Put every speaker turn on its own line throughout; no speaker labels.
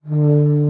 Fram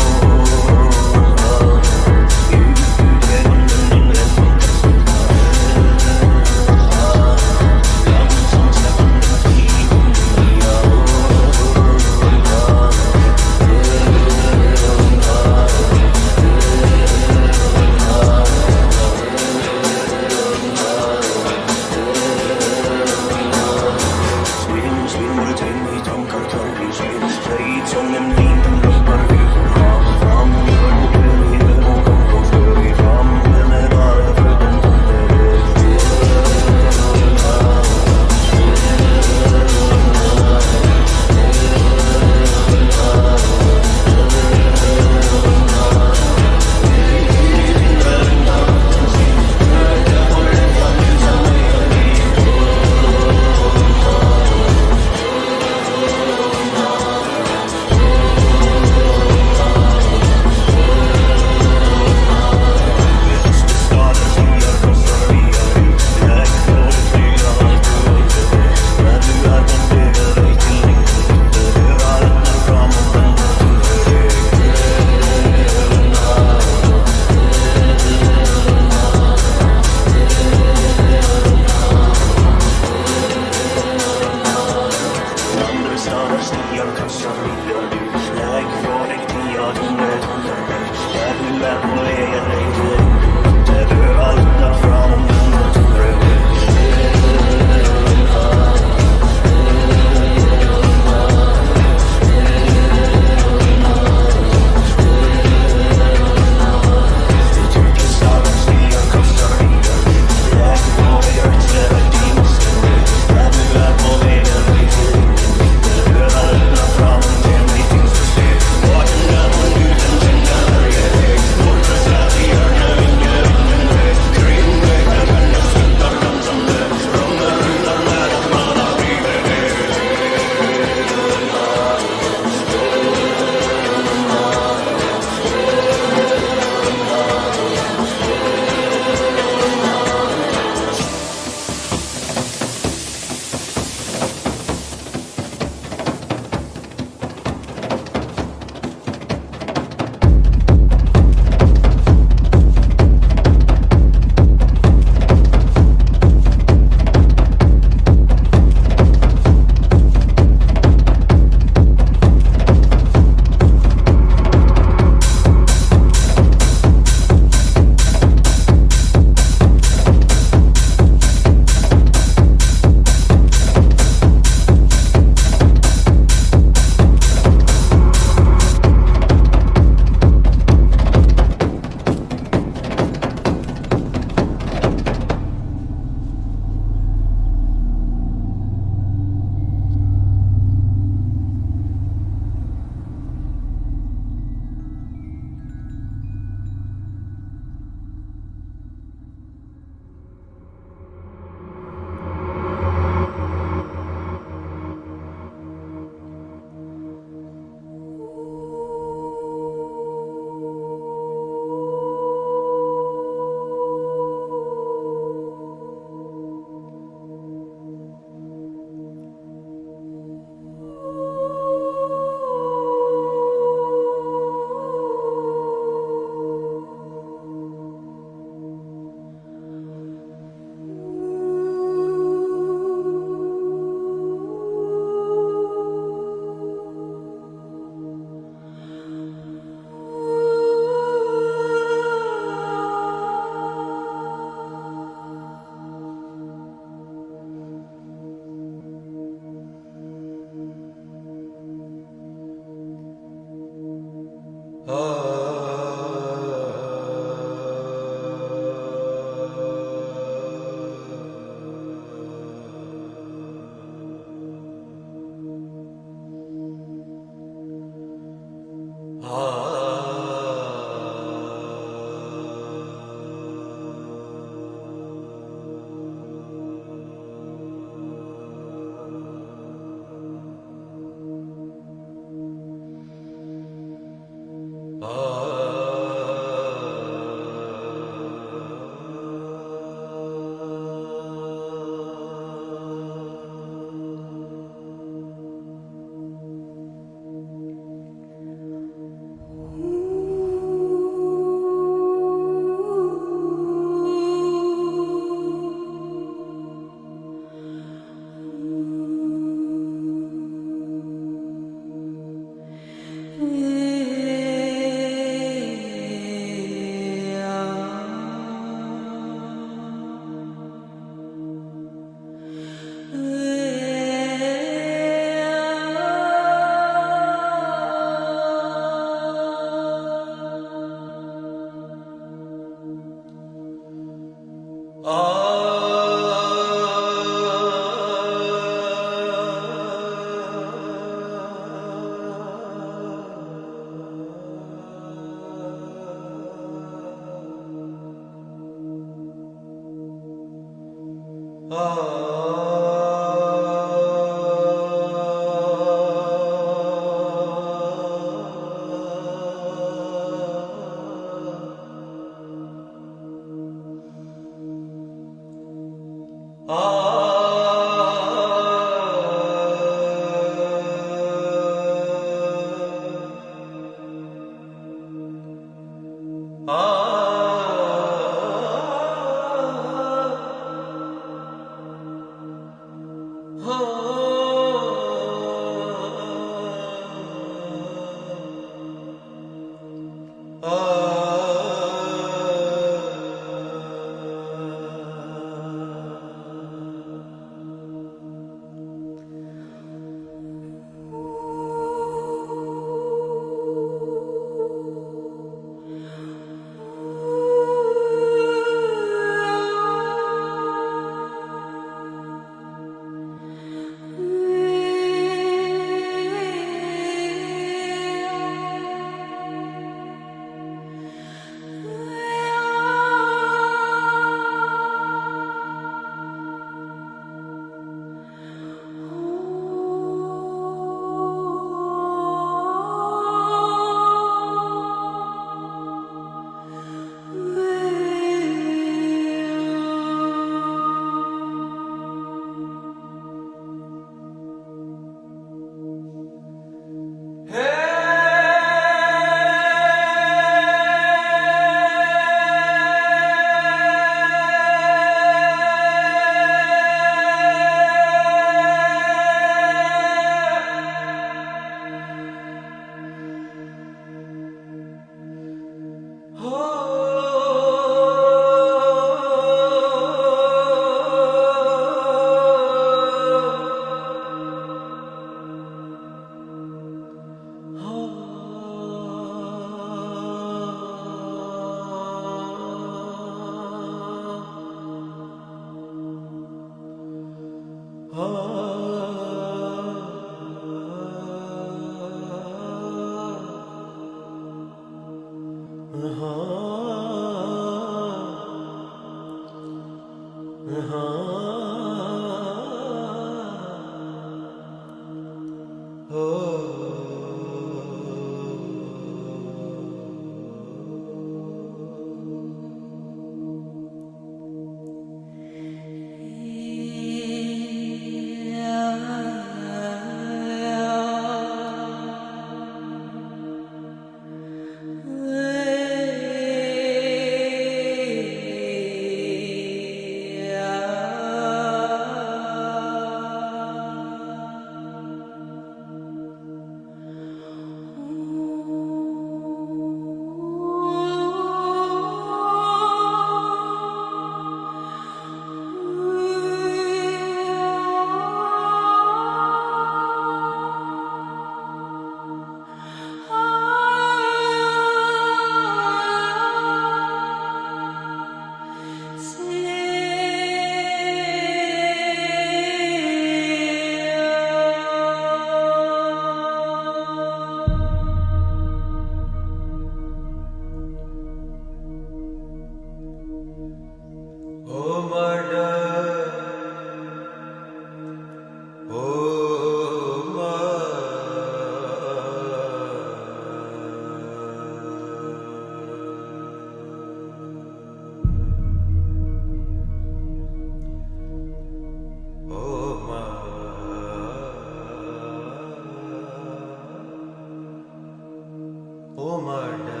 Oh murder,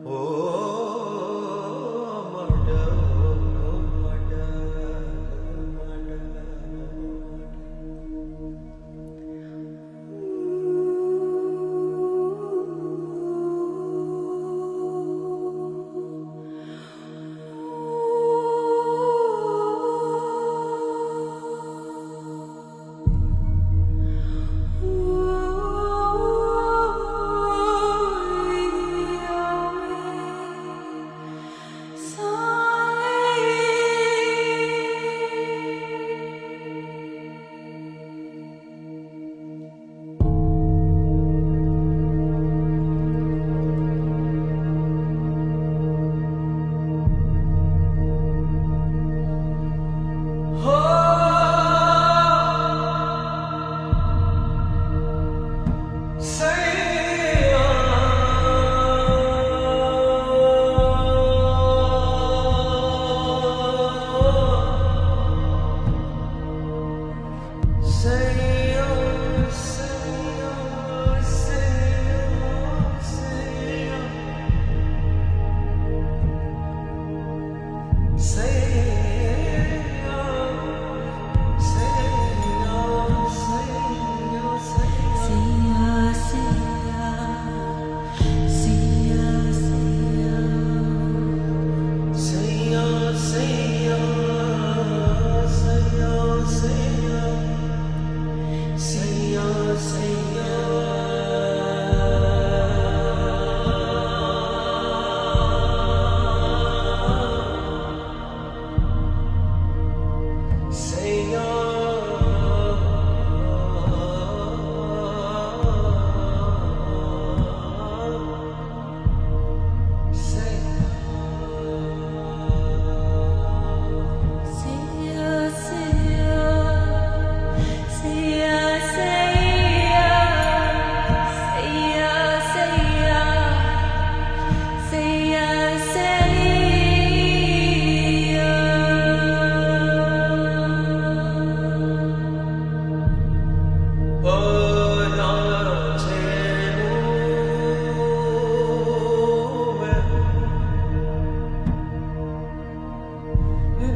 oh murder,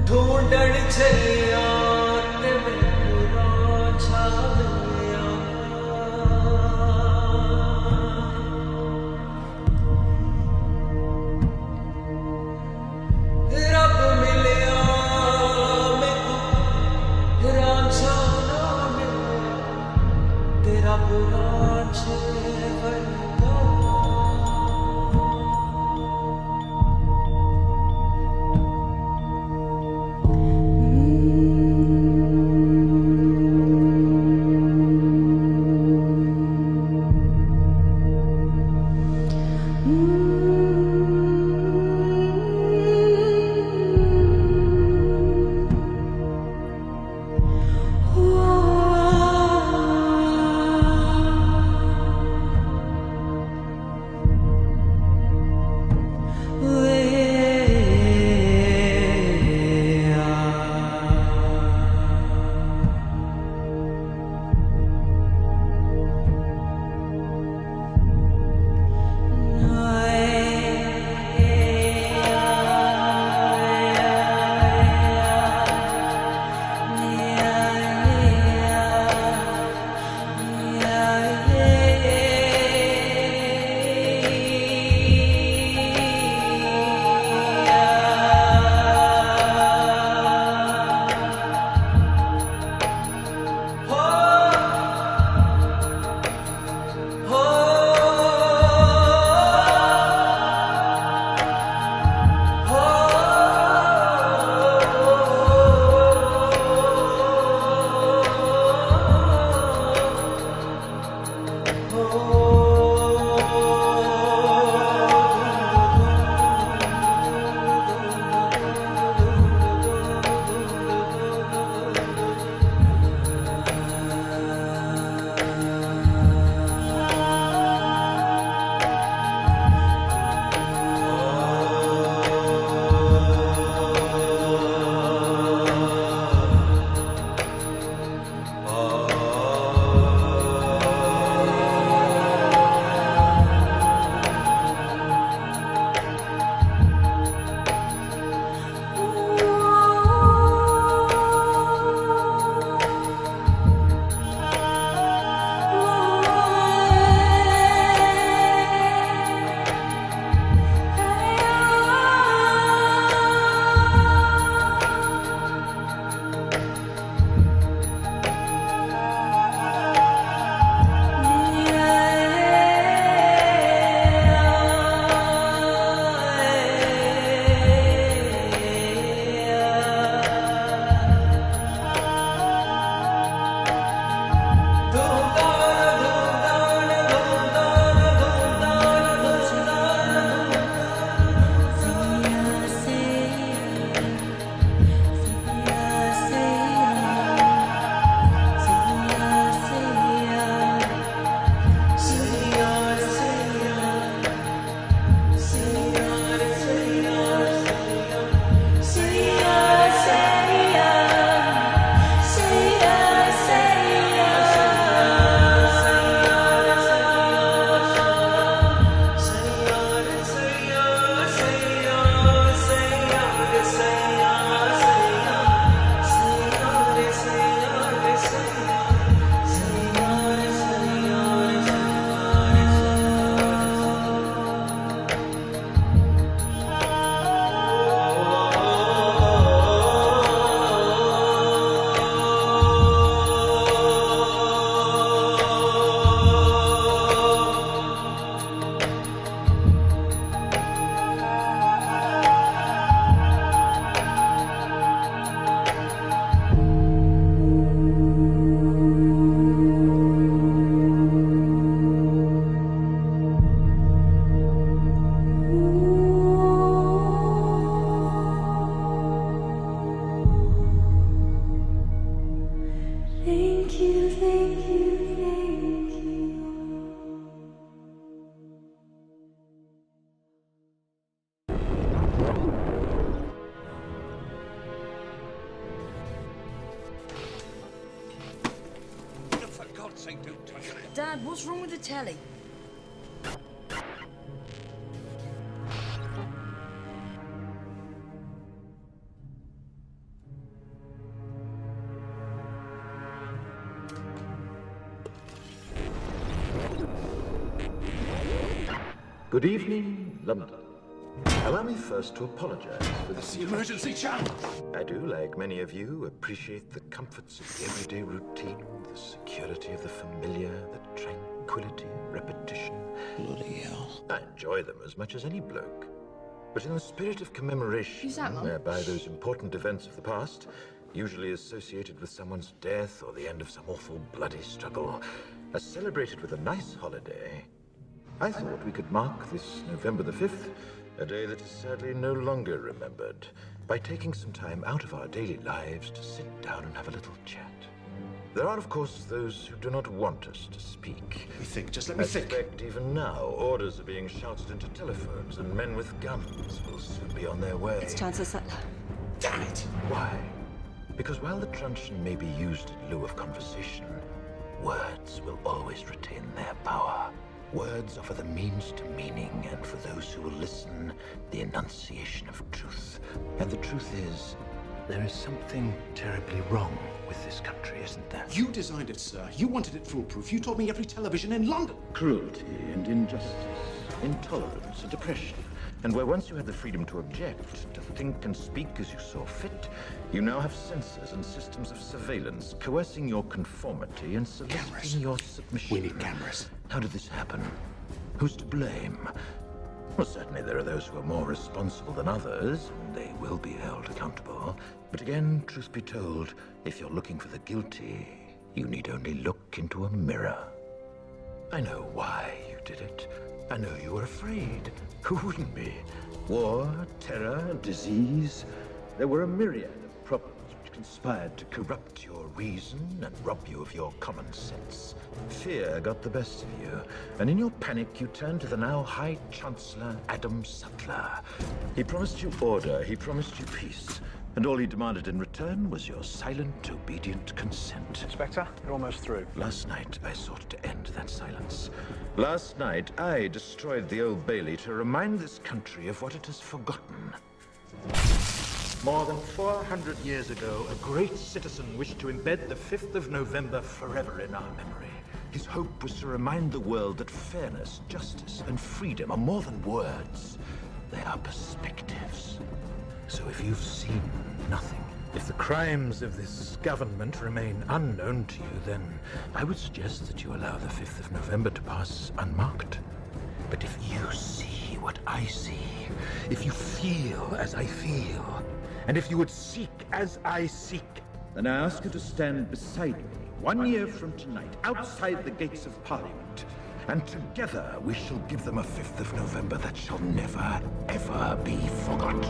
ढूंढण चलिया ते मेरा छालिया रब मिलिया मैनू रांझा ना मिले ते रब रांझे वर्गा
Dad, what's wrong with the telly?
Good evening, London. Allow me first to apologize for this.
The emergency channel!
I do, like many of you, appreciate the comforts of the everyday routine, the security of the familiar, the tranquility of repetition.
Bloody hell.
I enjoy them as much as any bloke. But in the spirit of commemoration,
Who's that, Mum?
whereby those important events of the past, usually associated with someone's death or the end of some awful bloody struggle, are celebrated with a nice holiday, I thought we could mark this November the 5th, a day that is sadly no longer remembered, by taking some time out of our daily lives to sit down and have a little chat. There are, of course, those who do not want us to speak.
Let me think, just let me
I
think.
suspect even now, orders are being shouted into telephones, and men with guns will soon be on their way.
It's Chancellor Sutler.
Damn it!
Why? Because while the truncheon may be used in lieu of conversation, words will always retain their power. Words offer the means to meaning, and for those who will listen, the enunciation of truth. And the truth is, there is something terribly wrong with this country, isn't there?
You designed it, sir. You wanted it foolproof. You told me every television in London.
Cruelty and injustice, intolerance and oppression. And where once you had the freedom to object, to think and speak as you saw fit, you now have censors and systems of surveillance coercing your conformity and soliciting your submission.
We need cameras.
How did this happen? Who's to blame? Well, certainly there are those who are more responsible than others, and they will be held accountable. But again, truth be told, if you're looking for the guilty, you need only look into a mirror. I know why you did it. I know you were afraid. Who wouldn't be? War, terror, disease. There were a myriad of problems which conspired to corrupt your reason and rob you of your common sense. Fear got the best of you, and in your panic you turned to the now High Chancellor Adam Sutler. He promised you order, he promised you peace, and all he demanded in return was your silent, obedient consent.
Inspector, you're almost through.
Last night, I sought to end that silence. Last night, I destroyed the Old Bailey to remind this country of what it has forgotten. More than 400 years ago, a great citizen wished to embed the 5th of November forever in our memory. His hope was to remind the world that fairness, justice, and freedom are more than words. They are perspectives. So if you've seen nothing, if the crimes of this government remain unknown to you, then I would suggest that you allow the 5th of November to pass unmarked. But if you see what I see, if you feel as I feel, and if you would seek as I seek, then I ask you to stand beside me 1 year from tonight, outside the gates of Parliament. And together we shall give them a 5th of November that shall never, ever be forgotten.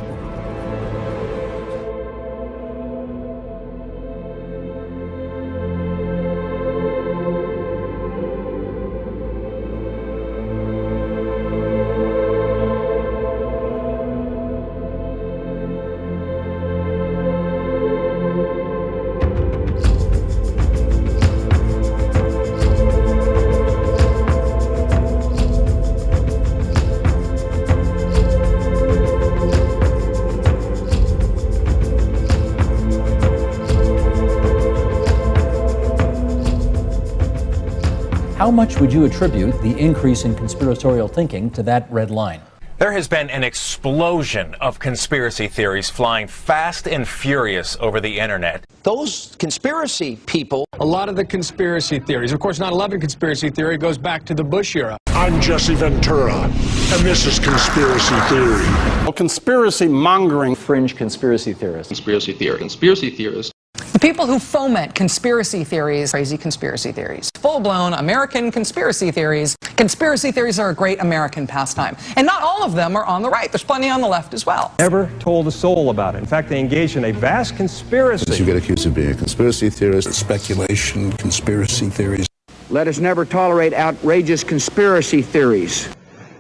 How much would you attribute the increase in conspiratorial thinking to that red line?
There has been an explosion of conspiracy theories flying fast and furious over the internet.
Those conspiracy people.
A lot of the conspiracy theories, of course, 9/11 conspiracy theory goes back to the Bush era.
I'm Jesse Ventura, and this is Conspiracy Theory.
Well, conspiracy mongering.
Fringe conspiracy theorists.
Conspiracy theory. Conspiracy theorists.
The people who foment conspiracy theories, crazy conspiracy theories, full-blown American conspiracy theories. Conspiracy theories are a great American pastime. And not all of them are on the right. There's plenty on the left as well.
Never told a soul about it. In fact, they engaged in a vast conspiracy.
You get accused of being a conspiracy theorist.
Speculation, conspiracy theories.
Let us never tolerate outrageous conspiracy theories.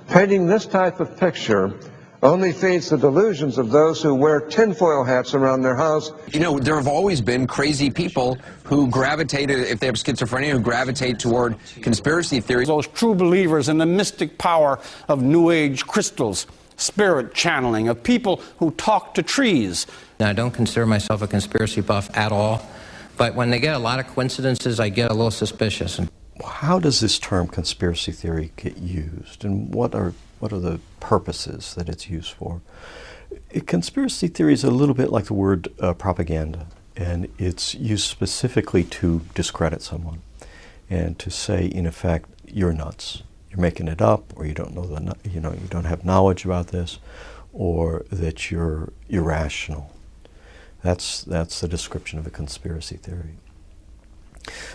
Painting this type of picture
only feeds the delusions of those who wear tinfoil hats around their house.
You know, there have always been crazy people who gravitated, if they have schizophrenia, who gravitate toward conspiracy theories.
Those true believers in the mystic power of New Age crystals, spirit channeling, of people who talk to trees.
Now, I don't consider myself a conspiracy buff at all, but when they get a lot of coincidences, I get a little suspicious.
How does this term conspiracy theory get used, and what are the purposes that it's used for? Conspiracy theory is a little bit like the word propaganda, and it's used specifically to discredit someone and to say, in effect, you're nuts, you're making it up, or you don't know you don't have knowledge about this, or that you're irrational. That's the description of a conspiracy theory.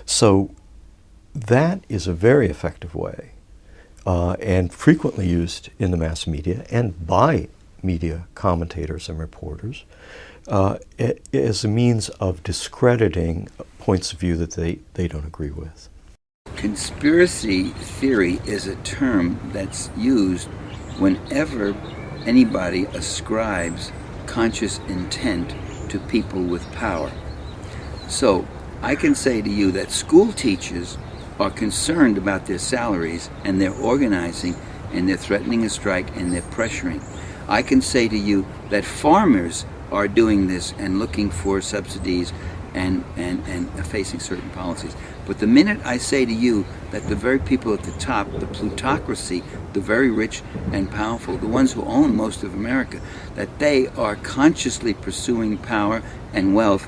So that is a very effective way, and frequently used in the mass media and by media commentators and reporters as a means of discrediting points of view that they don't agree with.
Conspiracy theory is a term that's used whenever anybody ascribes conscious intent to people with power. So I can say to you that school teachers are concerned about their salaries, and they're organizing, and they're threatening a strike, and they're pressuring. I can say to you that farmers are doing this and looking for subsidies and facing certain policies. But the minute I say to you that the very people at the top, the plutocracy, the very rich and powerful, the ones who own most of America, that they are consciously pursuing power and wealth,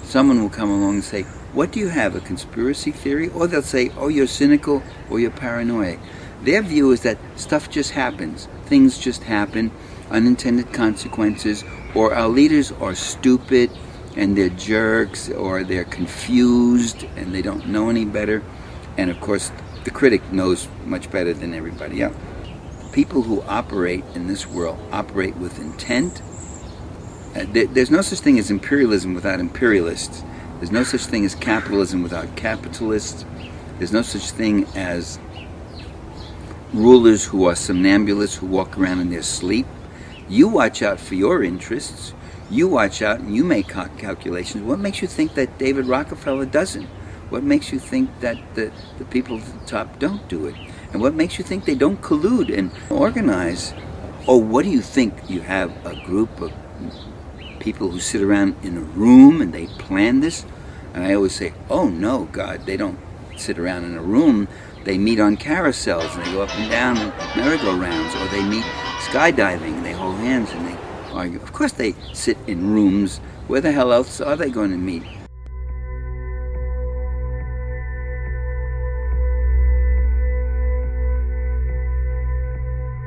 someone will come along and say, what do you have, a conspiracy theory? Or they'll say, oh, you're cynical or you're paranoid. Their view is that stuff just happens. Things just happen, unintended consequences, or our leaders are stupid and they're jerks, or they're confused and they don't know any better. And of course, the critic knows much better than everybody else. People who operate in this world operate with intent. There's no such thing as imperialism without imperialists. There's no such thing as capitalism without capitalists. There's no such thing as rulers who are somnambulists who walk around in their sleep. You watch out for your interests. You watch out and you make calculations. What makes you think that David Rockefeller doesn't? What makes you think that the people at the top don't do it? And what makes you think they don't collude and organize? Oh, what do you think? You have a group of people who sit around in a room and they plan this? And I always say, oh no, God, they don't sit around in a room. They meet on carousels and they go up and down merry-go-rounds, or they meet skydiving and they hold hands and they argue. Of course they sit in rooms. Where the hell else are they going to meet?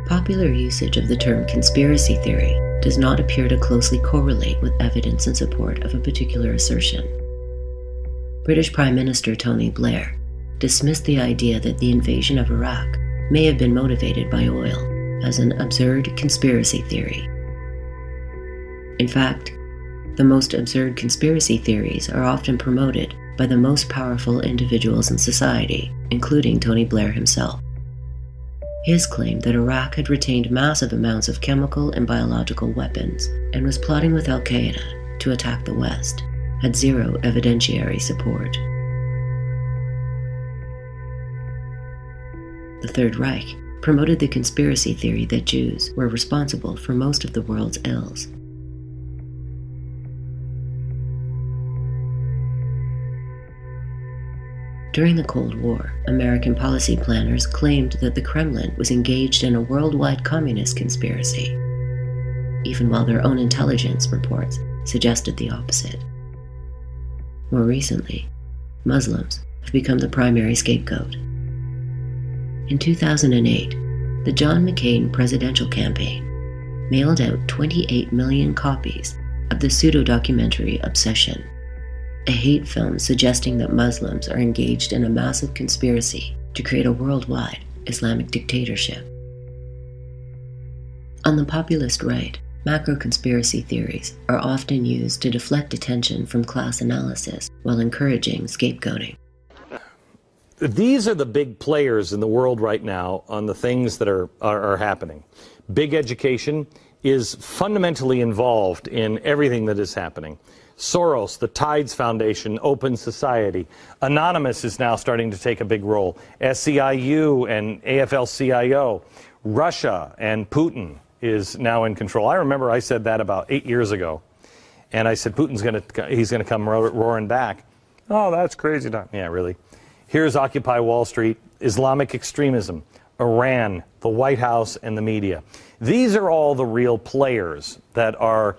Popular usage of the term conspiracy theory does not appear to closely correlate with evidence in support of a particular assertion. British Prime Minister Tony Blair dismissed the idea that the invasion of Iraq may have been motivated by oil as an absurd conspiracy theory. In fact, the most absurd conspiracy theories are often promoted by the most powerful individuals in society, including Tony Blair himself. His claim that Iraq had retained massive amounts of chemical and biological weapons and was plotting with Al-Qaeda to attack the West had zero evidentiary support. The Third Reich promoted the conspiracy theory that Jews were responsible for most of the world's ills. During the Cold War, American policy planners claimed that the Kremlin was engaged in a worldwide communist conspiracy, even while their own intelligence reports suggested the opposite. More recently, Muslims have become the primary scapegoat. In 2008, the John McCain presidential campaign mailed out 28 million copies of the pseudo-documentary Obsession, a hate film suggesting that Muslims are engaged in a massive conspiracy to create a worldwide Islamic dictatorship. On the populist right, macro-conspiracy theories are often used to deflect attention from class analysis while encouraging scapegoating.
These are the big players in the world right now on the things that are happening. Big education
is fundamentally involved in everything that is happening. Soros, the Tides Foundation, Open Society. Anonymous is now starting to take a big role. SEIU and AFL-CIO. Russia and Putin is now in control. I remember I said that about 8 years ago. And I said, Putin's he's going to come roaring back. Oh, that's crazy. Yeah, really. Here's Occupy Wall Street, Islamic extremism, Iran, the White House, and the media. These are all the real players that are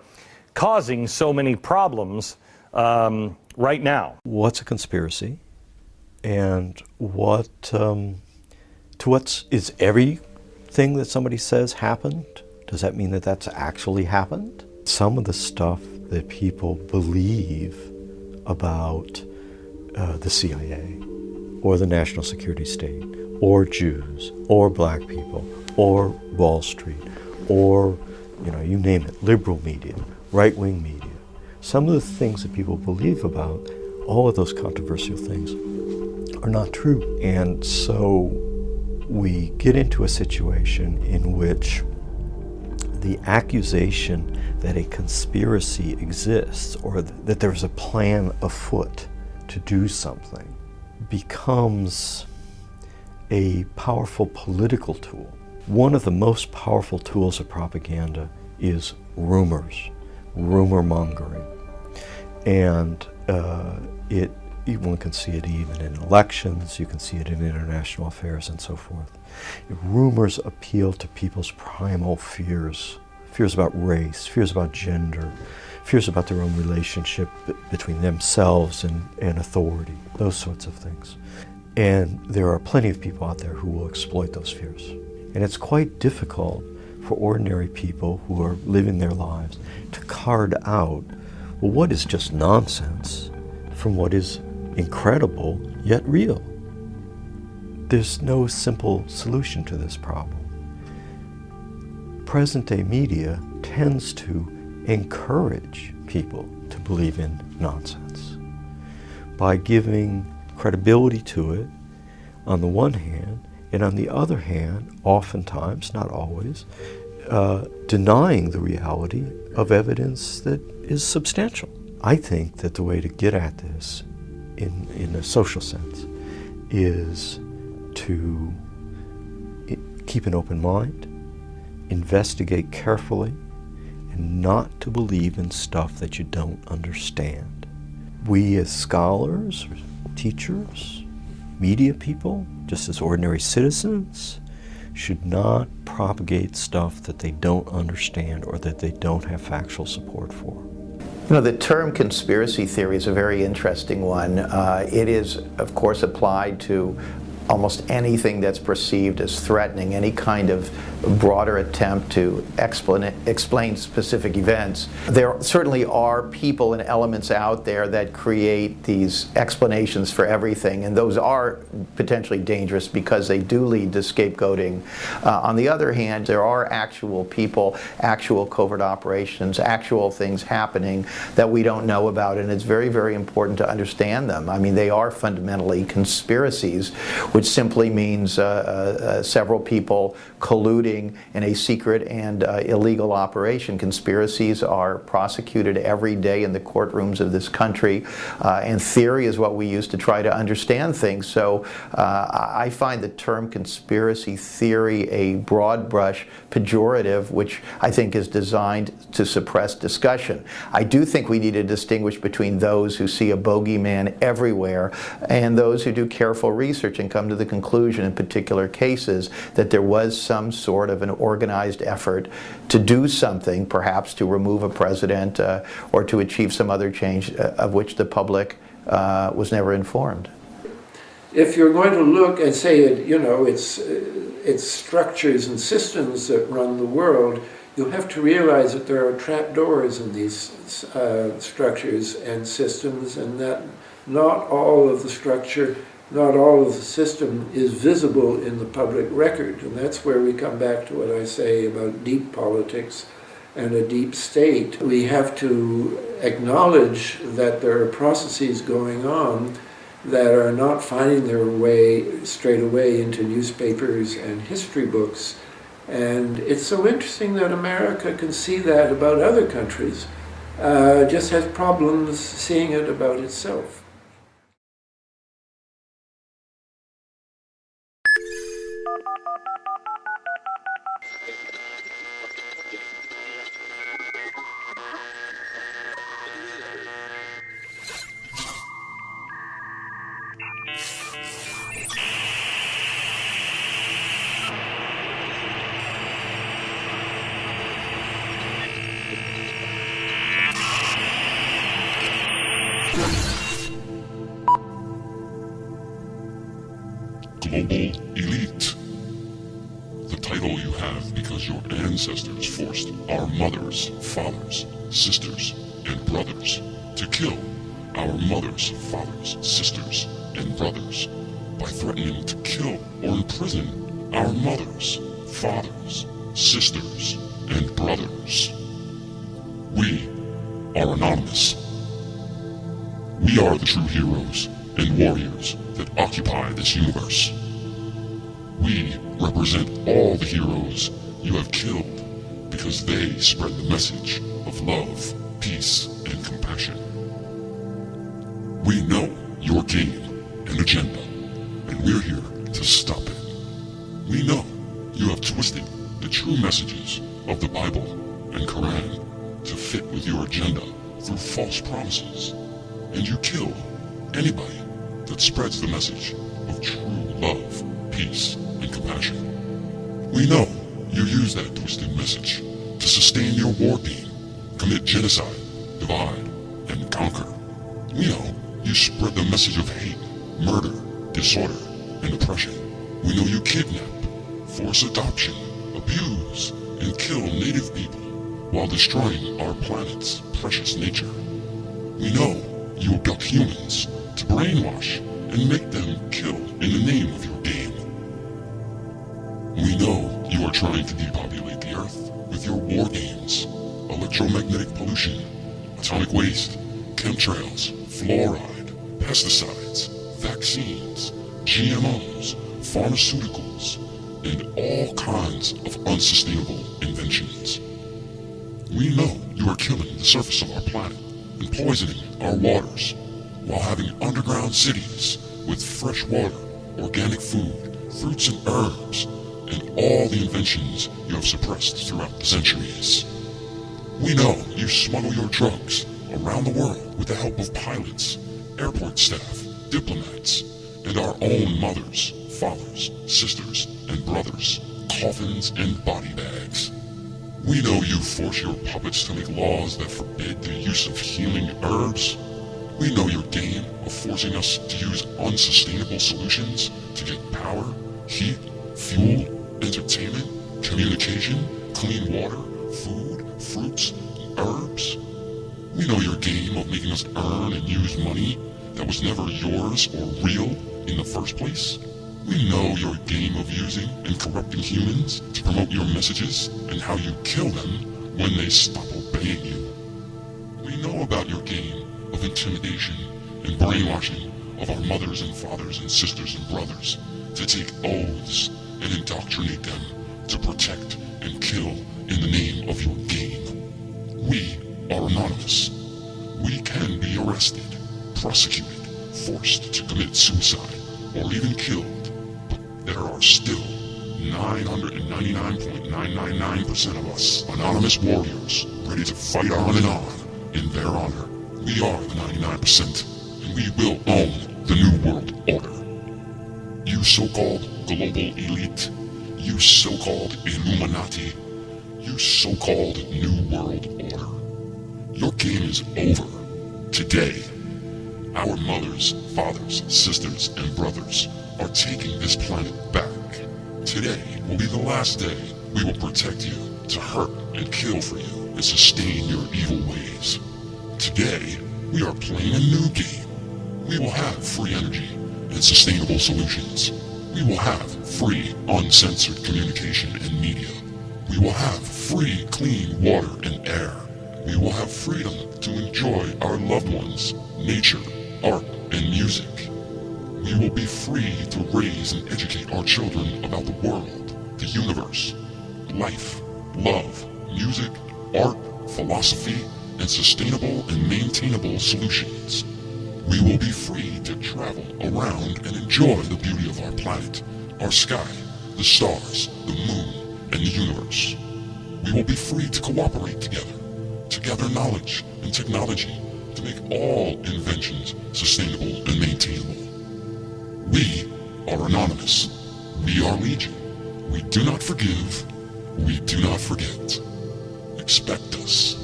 causing so many problems right now.
What's a conspiracy? And is everything that somebody says happened? Does that mean that that's actually happened? Some of the stuff that people believe about the CIA or the national security state or Jews or black people or Wall Street or, you name it, liberal media, right-wing media. Some of the things that people believe about, all of those controversial things, are not true. And so we get into a situation in which the accusation that a conspiracy exists or that there's a plan afoot to do something becomes a powerful political tool. One of the most powerful tools of propaganda is rumors, rumor mongering. And one can see it even in elections, you can see it in international affairs and so forth. Rumors appeal to people's primal fears. Fears about race, fears about gender, fears about their own relationship between themselves and authority, those sorts of things. And there are plenty of people out there who will exploit those fears. And it's quite difficult for ordinary people who are living their lives to card out, well, what is just nonsense from what is incredible yet real. There's no simple solution to this problem. Present-day media tends to encourage people to believe in nonsense by giving credibility to it on the one hand, and on the other hand, oftentimes, not always, denying the reality of evidence that is substantial. I think that the way to get at this in a social sense is to keep an open mind, investigate carefully, and not to believe in stuff that you don't understand. We as scholars, teachers, media people, just as ordinary citizens, should not propagate stuff that they don't understand or that they don't have factual support for.
The term conspiracy theory is a very interesting one. It is, of course, applied to almost anything that's perceived as threatening, any kind of broader attempt to explain specific events. There certainly are people and elements out there that create these explanations for everything, and those are potentially dangerous because they do lead to scapegoating. On the other hand, there are actual people, actual covert operations, actual things happening that we don't know about, and it's very, very important to understand them. I mean, they are fundamentally conspiracies, which simply means several people colluding in a secret and illegal operation. Conspiracies are prosecuted every day in the courtrooms of this country, and theory is what we use to try to understand things. So I find the term conspiracy theory a broad brush pejorative, which I think is designed to suppress discussion. I do think we need to distinguish between those who see a bogeyman everywhere and those who do careful research and come to the conclusion in particular cases that there was some sort of an organized effort to do something, perhaps to remove a president or to achieve some other change of which the public was never informed.
If you're going to look and say, it's structures and systems that run the world, you'll have to realize that there are trapdoors in these structures and systems, and that not all of the structure, not all of the system is visible in the public record. And that's where we come back to what I say about deep politics and a deep state. We have to acknowledge that there are processes going on that are not finding their way straight away into newspapers and history books, And it's so interesting that America can see that about other countries, just has problems seeing it about itself.
Global elite. The title you have because your ancestors forced our mothers, fathers, sisters, and brothers to kill our mothers, fathers, sisters, and brothers by threatening to kill or imprison our mothers, fathers, sisters, and brothers. We are anonymous. We are the true heroes and warriors that occupy this universe. We represent all the heroes you have killed because they spread the message of love, peace, and compassion. We know your game and agenda, and we're here to stop it. We know you have twisted the true messages of the Bible and Quran to fit with your agenda through false promises, and you kill anybody that spreads the message of true love, peace, and compassion. We know you use that twisted message to sustain your war game, commit genocide, divide, and conquer. We know you spread the message of hate, murder, disorder, and oppression. We know you kidnap, force adoption, abuse, and kill native people while destroying our planet's precious nature. We know you abduct humans to brainwash and make them kill in the name of your game. We know you are trying to depopulate the Earth with your war games, electromagnetic pollution, atomic waste, chemtrails, fluoride, pesticides, vaccines, GMOs, pharmaceuticals, and all kinds of unsustainable inventions. We know you are killing the surface of our planet and poisoning our waters, while having underground cities with fresh water, organic food, fruits and herbs, and all the inventions you have suppressed throughout the centuries. We know you smuggle your drugs around the world with the help of pilots, airport staff, diplomats, and our own mothers, fathers, sisters, and brothers, coffins and body bags. We know you force your puppets to make laws that forbid the use of healing herbs. We know your game of forcing us to use unsustainable solutions to get power, heat, fuel, entertainment, communication, clean water, food, fruits, and herbs. We know your game of making us earn and use money that was never yours or real in the first place. We know your game of using and corrupting humans to promote your messages and how you kill them when they stop obeying you. We know about your game of intimidation and brainwashing of our mothers and fathers and sisters and brothers to take oaths and indoctrinate them to protect and kill in the name of your game. We are anonymous. We can be arrested, prosecuted, forced to commit suicide, or even killed. There are still 999.999% of us anonymous warriors ready to fight on and on in their honor. We are the 99%, and we will own the New World Order. You so-called global elite, you so-called Illuminati, you so-called New World Order. Your game is over. Today, our mothers, fathers, sisters, and brothers are taking this planet back. Today will be the last day we will protect you, to hurt and kill for you and sustain your evil ways. Today, we are playing a new game. We will have free energy and sustainable solutions. We will have free, uncensored communication and media. We will have free, clean water and air. We will have freedom to enjoy our loved ones, nature, art, and music. We will be free to raise and educate our children about the world, the universe, life, love, music, art, philosophy, and sustainable and maintainable solutions. We will be free to travel around and enjoy the beauty of our planet, our sky, the stars, the moon, and the universe. We will be free to cooperate together, to gather knowledge and technology to make all inventions sustainable and maintainable. We are anonymous. We are Legion. We do not forgive. We do not forget. Expect us.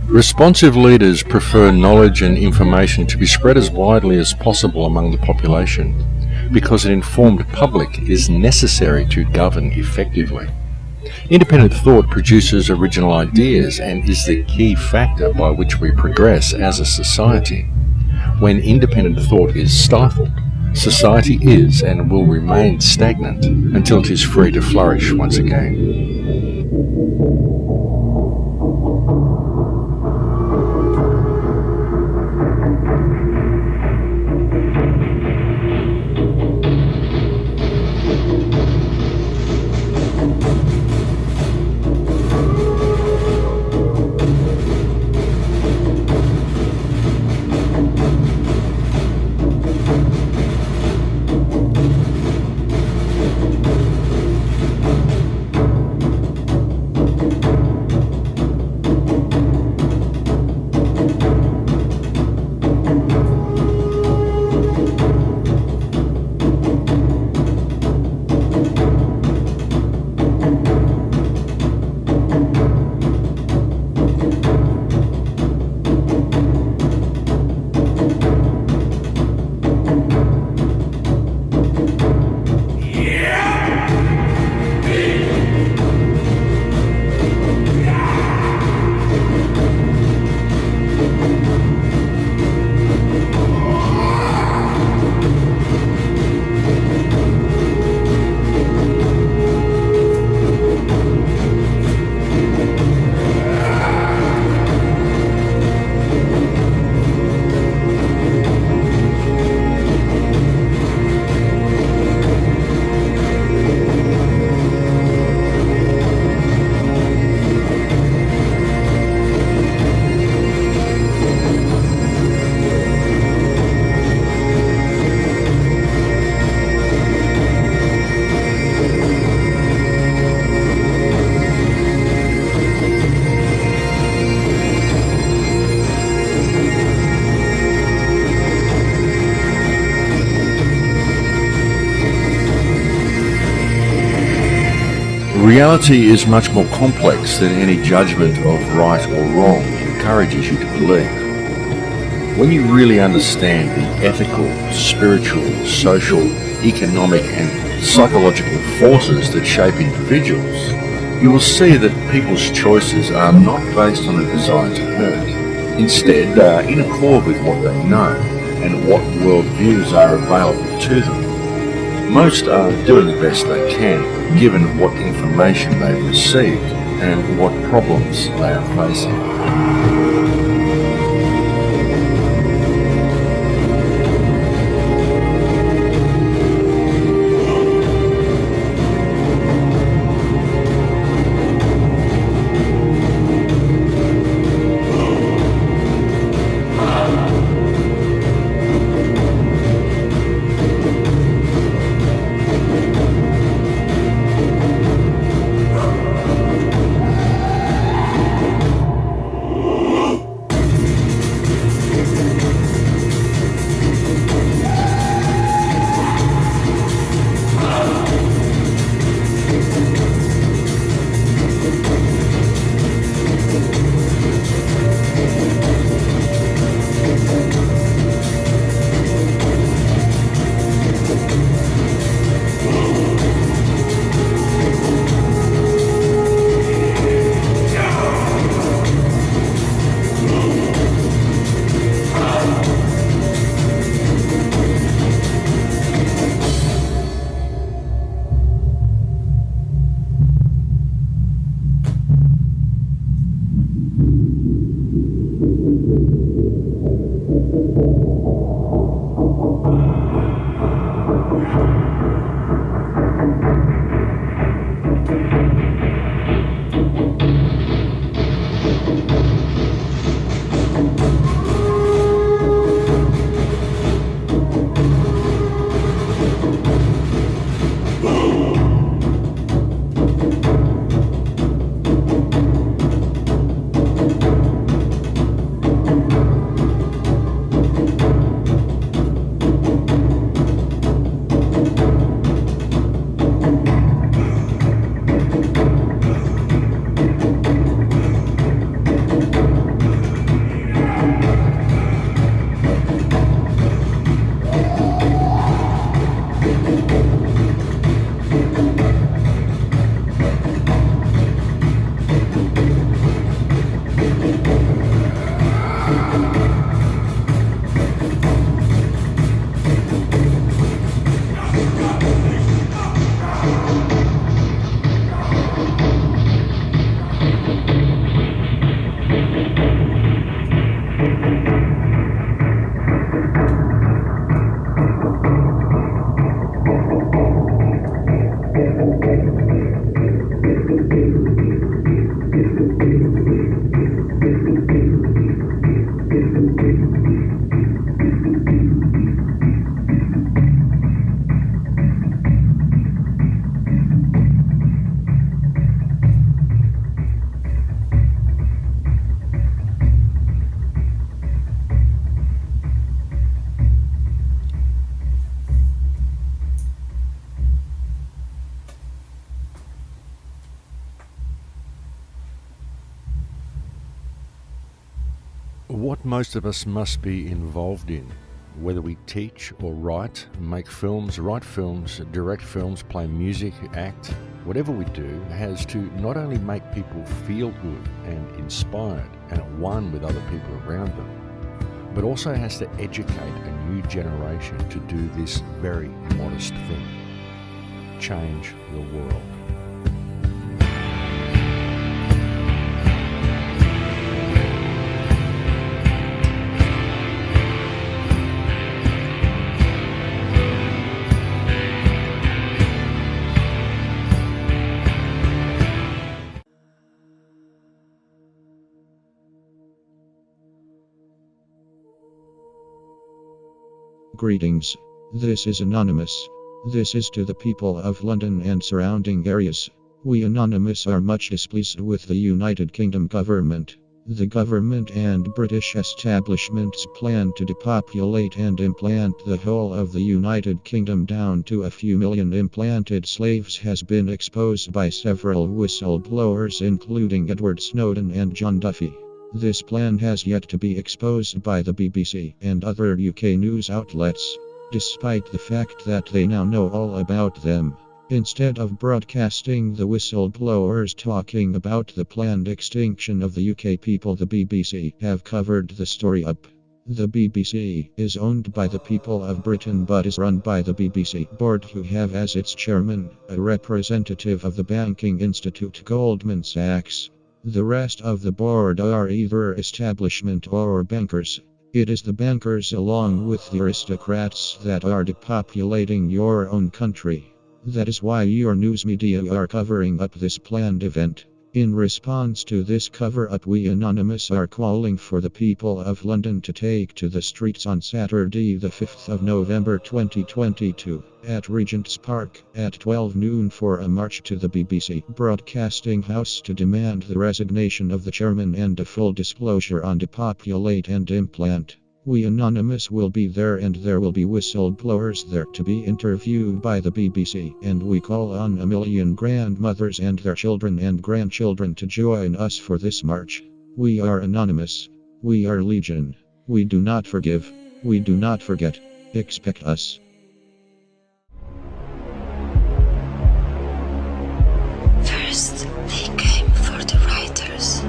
Responsive leaders prefer knowledge and information to be spread as widely as possible among the population, because an informed public is necessary to govern effectively. Independent thought produces original ideas and is the key factor by which we progress as a society. When independent thought is stifled, society is and will remain stagnant until it is free to flourish once again. Reality is much more complex than any judgment of right or wrong encourages you to believe. When you really understand the ethical, spiritual, social, economic and psychological forces that shape individuals, you will see that people's choices are not based on a desire to hurt. Instead, they are in accord with what they know and what worldviews are available to them. Most are doing the best they can, given what information they've received and what problems they are facing. most of us must be involved in. Whether we teach or write, make films, write films, direct films, play music, act, whatever we do has to not only make people feel good and inspired and at one with other people around them, but also has to educate a new generation to do this very modest thing: change the world.
Greetings. This is Anonymous. This is to the people of London and surrounding areas. We Anonymous are much displeased with the United Kingdom government. The government and British establishment's plan to depopulate and implant the whole of the United Kingdom down to a few million implanted slaves has been exposed by several whistleblowers, including Edward Snowden and John Duffy. This plan has yet to be exposed by the BBC and other UK news outlets, despite the fact that they now know all about them. Instead of broadcasting the whistleblowers talking about the planned extinction of the UK people, the BBC have covered the story up. The BBC is owned by the people of Britain but is run by the BBC board, who have as its chairman a representative of the banking institute Goldman Sachs. The rest of the board are either establishment or bankers. It is the bankers along with the aristocrats that are depopulating your own country. That is why your news media are covering up this planned event. In response to this cover-up, we Anonymous are calling for the people of London to take to the streets on Saturday the 5th of November 2022 at Regents Park at 12 noon for a march to the BBC Broadcasting House to demand the resignation of the chairman and a full disclosure on depopulate and implant. We Anonymous will be there, and there will be whistleblowers there to be interviewed by the BBC, and we call on 1 million grandmothers and their children and grandchildren to join us for this march. We are Anonymous. We are Legion. We do not forgive. We do not forget. Expect us.
First, they came for the writers.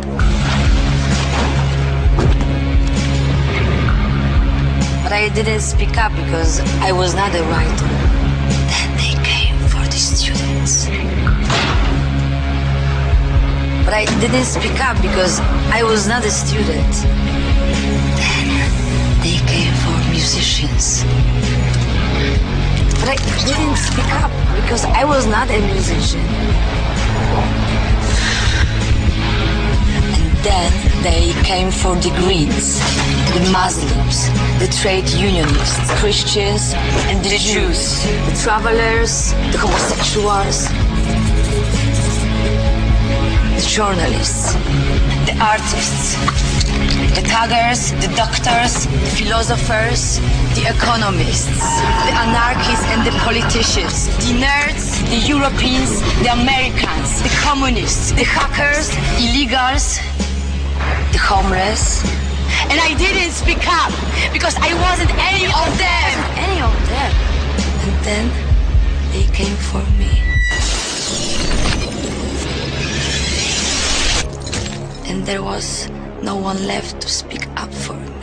But I didn't speak up because I was not a writer. Then they came for the students. But I didn't speak up because I was not a student. Then they came for musicians. But I didn't speak up because I was not a musician. Then they came for the Greens, the Muslims, the trade unionists, Christians and the Jews, the travelers, the homosexuals, the journalists, the artists, the thuggers, the doctors, the philosophers, the economists, the anarchists and the politicians, the nerds, the Europeans, the Americans, the communists, the hackers, illegals, the homeless. And I didn't speak up because I wasn't any of them. Any of them. And then they came for me. And there was no one left to speak up for me.